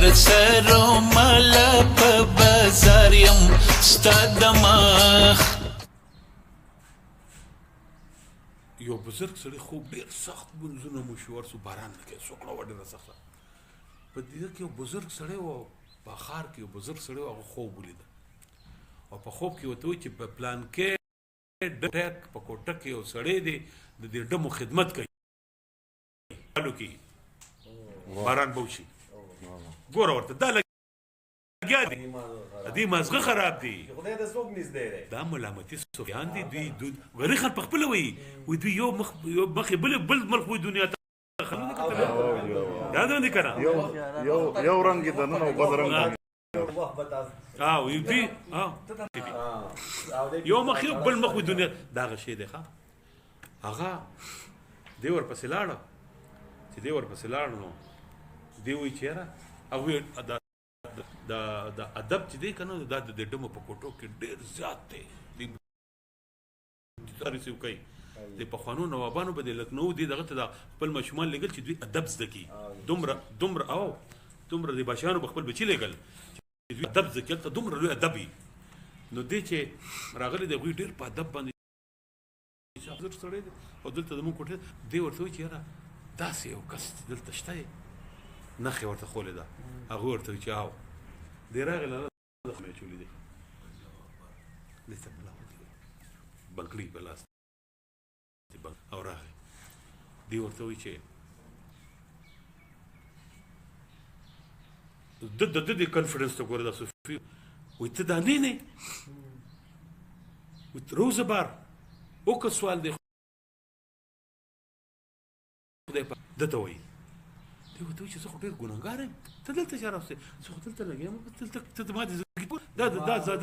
پر سرو مالا په بازار یم ستا د مخ. یو بزرګ سړی خوب ډېر سخت منځونه مو شو ورسو باران نه کوي څوکړه وه ډېره سخته په دې کې یو بزرګ سړی و په ښار کې یو بزرګ سړی و هغه خوب ولیده او په خوب کې ورته وایي چې په پلانکې ډک په کوټه کې یو سړی دی د دې ډمو خدمت کوي کې باران به وشي ګوره ورته دا لګیا دی دې مازغه خراب دی دا ملامتي صوفیان دي دوی غریب خلک په خپله وایي دوی یو مخې بل ملک وایي دنیا ته یاد نه دي که نه یو رنګ یې دننه او بل رنګ دوی یو مخ یو بل مخ وایي دنیا دغه شی دی ښه هغه دی ورپسې لاړه چې دی ورپسې لاړ نو دی وایي چې یاره هغوی د ادب چې دی که نه دا د دې ډمو په کوټو کې ډېر زیات دی کوي د پخوانو نوابانو به د لکنو دي دغه ته د خپل ماشومان لېږل چې دوی ادب زده کړي دومره د بادشاهانو به خپل بچي لېږل چې دوی ادب زده کړي هلته دومره لوی ادب وي نو دی چې راغلی دی هغوی ډېر په ادب باندې سړی دی او دلته زموږ کوټې دی ورته وایي چې یاره داسې یو کس دلته شته یې نښې ورته خولې ده هغوی ورته وایي چې او دی راغی لاله مې اچولي دی دلته بنګړي په لاس او راغی دی ورته وایي چې د دې کنفرنس ته ګوره دا صوفي وایي ته دا نه وایي روزه بار وکړه سوال دی خدای پاک دته وایي دی ورته وایي چې زه خو ډېر ګناهګار یم ته دلته چا راوستې زه خو دلته لګیا یم ته ما دې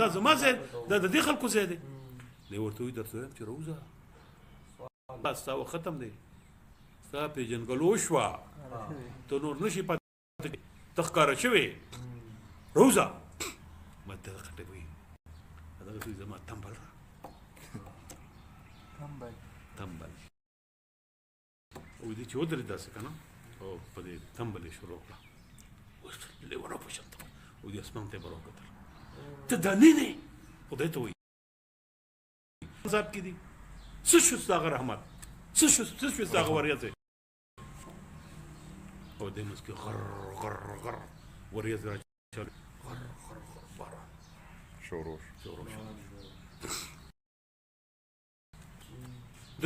دا زما ځای دا د دې خلکو ځای دی دی ورته وایي درته وایم چې روزه ستا وخت ختم دی ستا پېژنګلو شوه ته نور نشي پاتې ته ښکاره شوې روزه ما ته خټې وایي دغه سوی زما تمبل را تمبل وایي چې ودرېد داسې که نه او په دې تمبل یې شروع کړه لیوه راپوشنته وایي اسمان ته یې به راوکتل ته دا نه خدای ته وایي عذاب کې دي څه شو ستا هغه رحمت څه شو ستا هغه وریځې او دی منځ کې غر وریځې راچلې غر باران شروع شو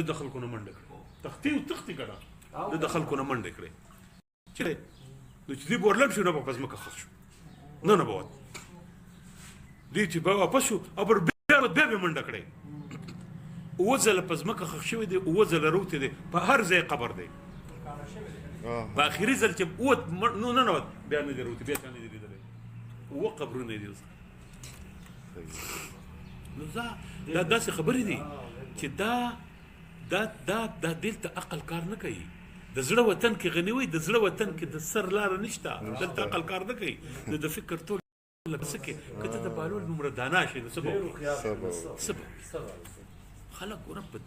د خلکو نه منډه کړې تختې که نه د خلکو نه منډه کړې چې نو چې دوی به ورلم شو نه به په ځمکه خښ شو نه به وت دوی چې به واپس شو او پر بیا به منډه کړې اووه ځله په ځمکه خښ شوی دی اووه ځله روتې دی په هر ځای قبر دی په اخري ځل چې اووت نو ننوت بیا نه دی روتې بیا چا نه دی لیدلی اووه قبرونه یې دي نو دا داسې خبرې دي چې دا دلته عقل کار نه کوي د زړه وطن کې غني وي د زړه وطن کې د سر لاره نشته دلته عقل کار نه کوي نو د فکر ټول څه کې که ته د بالول نومره دانا شې نو څه به خلک ګوره په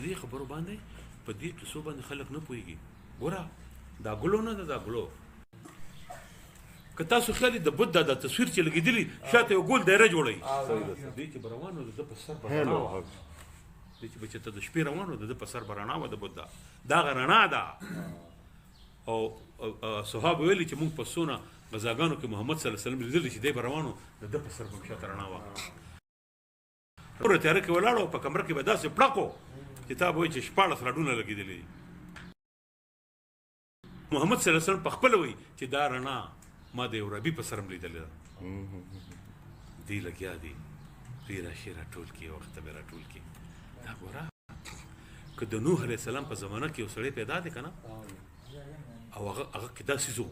دې خبرو باندې په دې کیسو باندې خلک نه پوهېږي ګوره دا ګلو نه ده دا ګلو که تاسو خیال د بودا دا تصویر چې لګېدلي شاته یو ګول دایره جوړوي دی چې به روان و د ده په سر به رڼا وه دی چې به چېرته د شپې روان و د ده په سر به رڼا وه د بودا دغه رڼا ده او صحابه ویلي چې موږ په څونه غذاګانو کې محمد صلی الله علیه وسلم لیدلی چې دی به روان و د ده په سر به شاته رڼا وه توره تیاره کې ولاړ و په کمره کې به داسې پړق و چې تا به وایي چې 14 راډونه لګېدلي دي محمد صلی الله علیه وسلم په خپله وایي چې دا رڼا ما د یو ربي په سرم لیدلې ده دی لګیا دی دوی راشي راټول کړي وخته به راټول کړي دا ګوره که د نوح علیه السلام په زمانه کې یو سړی پیدا دی که نه او هغه کې دا څیز و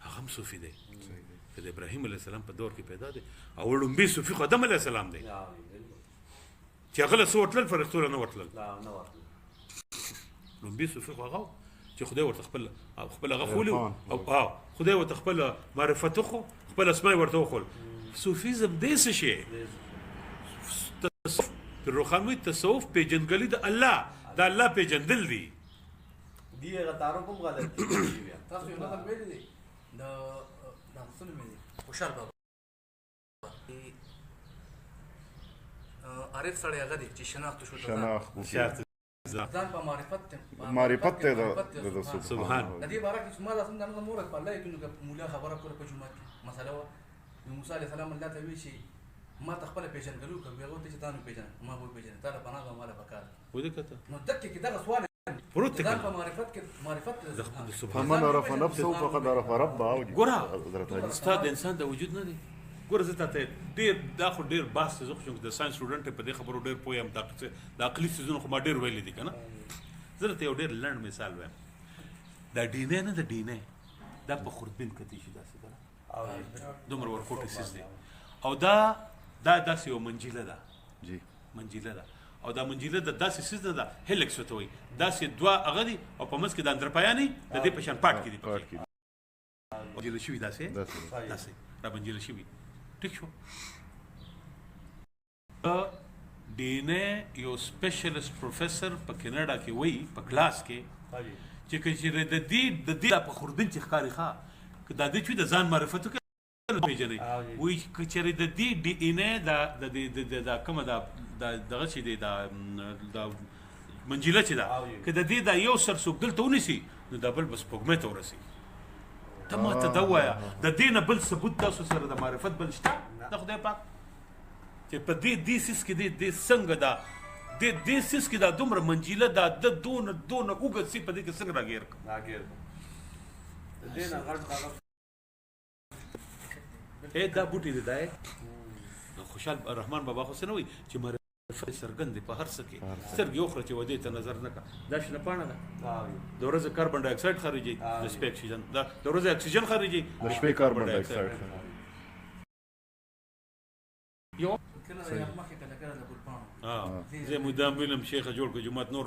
هغه هم صوفي دی که د ابراهیم علیه السلام په دور کې پیدا دی او لومبي صوفي خو آدم علیه السلام دی چې هغه له څه ورتلل فرښتو له نه ورتلل لومبي صوفي خو هغه چې خدای ورته خپل هغه ښولي او خدای ورته خپل معرفت وښو خپل اسماء یې ورته وښول صوفیزم دی څه شی روښان وایي تصوف پېژندګلي د الله د الله پېژندل دي دې هغه تعارف هم غلط دی تاسو یو نظر ویلی دی د څه نوم دی خوشحال بابا عارف سړی هغه دی چې شناخت شو شناخت ځان په معرفت ته د سبحان د دې باره کې چې ما دا څنګه نه مور په الله کې مولا خبره کوله په جمعه کې مسله وه نو موسی علیه السلام الله ته وی چې ما ته خپله پیژنګلو کوم هغه ته چې تا نو پیژنه ما به وپېژنې تا له پناه ده ما له پکار ودې کته نو دقیق کې دغه سوال پروت دی ځان په معرفت کې معرفت فمن عرف نفسه فقد عرف ربه ګوره استاد د انسان د وجود نه دی ګوره زه تاته ډېر دا خو ډېر بحث زه خو چې د ساینس سټوډنټ په دې خبرو ډېر پوه یم د عقلي څیزونو خو ما ډېر ویلي دي که نه زه درته یو ډېر لنډ مثال وایم دا ډینۍ نه د ډینۍ دا په خوربین کتی شي داسې ده دومره ورکوټی سیز دی او دا داسې یو منجیله ده جی منجیله ده او دا منجیله د داسې سیز ده هیلکس ورته وایي داسې دوه هغه دي او په منځ کې د اندرپیانې د دې په شان پاټ کې دي منجیله شوي داسې را منجیله شوي ټیک شو ډینۍ یو سپیشلیسټ پروفیسر په کینیډا کې وایي په کلاس کې چې که چېرې د دې په خوربین چې ښکاري ښه که دا دې چې د ځان معرفت وکړي پیژنئ وایي که چېرې د دې ډي ان اے دا کومه دغه چې دی دا منجیله چې ده که د دې دا یو سر څوک دلته ونیسي نو دا بل به سپوږمۍ ته ورسي ته ماته دا ووایه د دې نه بل ثبوت تاسو سره د معرفت بل شته د خدای پاک چې په دې سیس کې دې څنګه دا دې سیس کې دا دومره منجیله دا د دونه اوږد سي په دې کې څنګه راګیر کړو دې نه غټ دا بوټي دی دا خوشحال رحمان بابا خو څه نه وایي چې معرفت څرګند دی په هر څه کې سترګې وخوره چې ودې ته نظر نه کړه دا شنه پاڼه ده د ورځې کاربن ډای اکساید خارجي د شپې اکسیجن د ورځې اکسیجن خارجي د شپې کاربن ډای اکساید یو کله زه مدام ویلم شیخه جوړ کړه جومات نور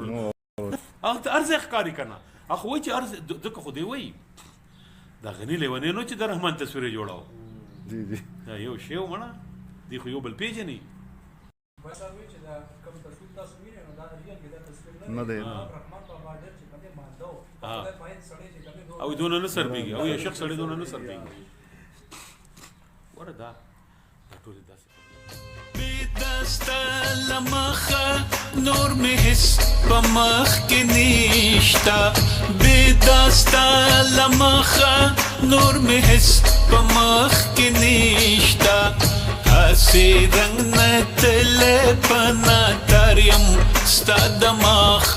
هغه ارزه ښکاري که نه هغه وایي چې ارزه ځکه خو دی وایي دا غني لیونی نو چې د رحمان تصویر یې جوړاو جی جی دا یو شی و مړه دی خو یو بل پیژني نه دی او دونه نه سربېږي او یو شخص سړی دونه نه سربېږي وره دا ټولې داسې دستا لمخه نور می حس په مخ کې نشتا دستا لمخه نور می حس په مخ کې نشتا هسې رنګ نه تللی په ناتار یم ستا د مخ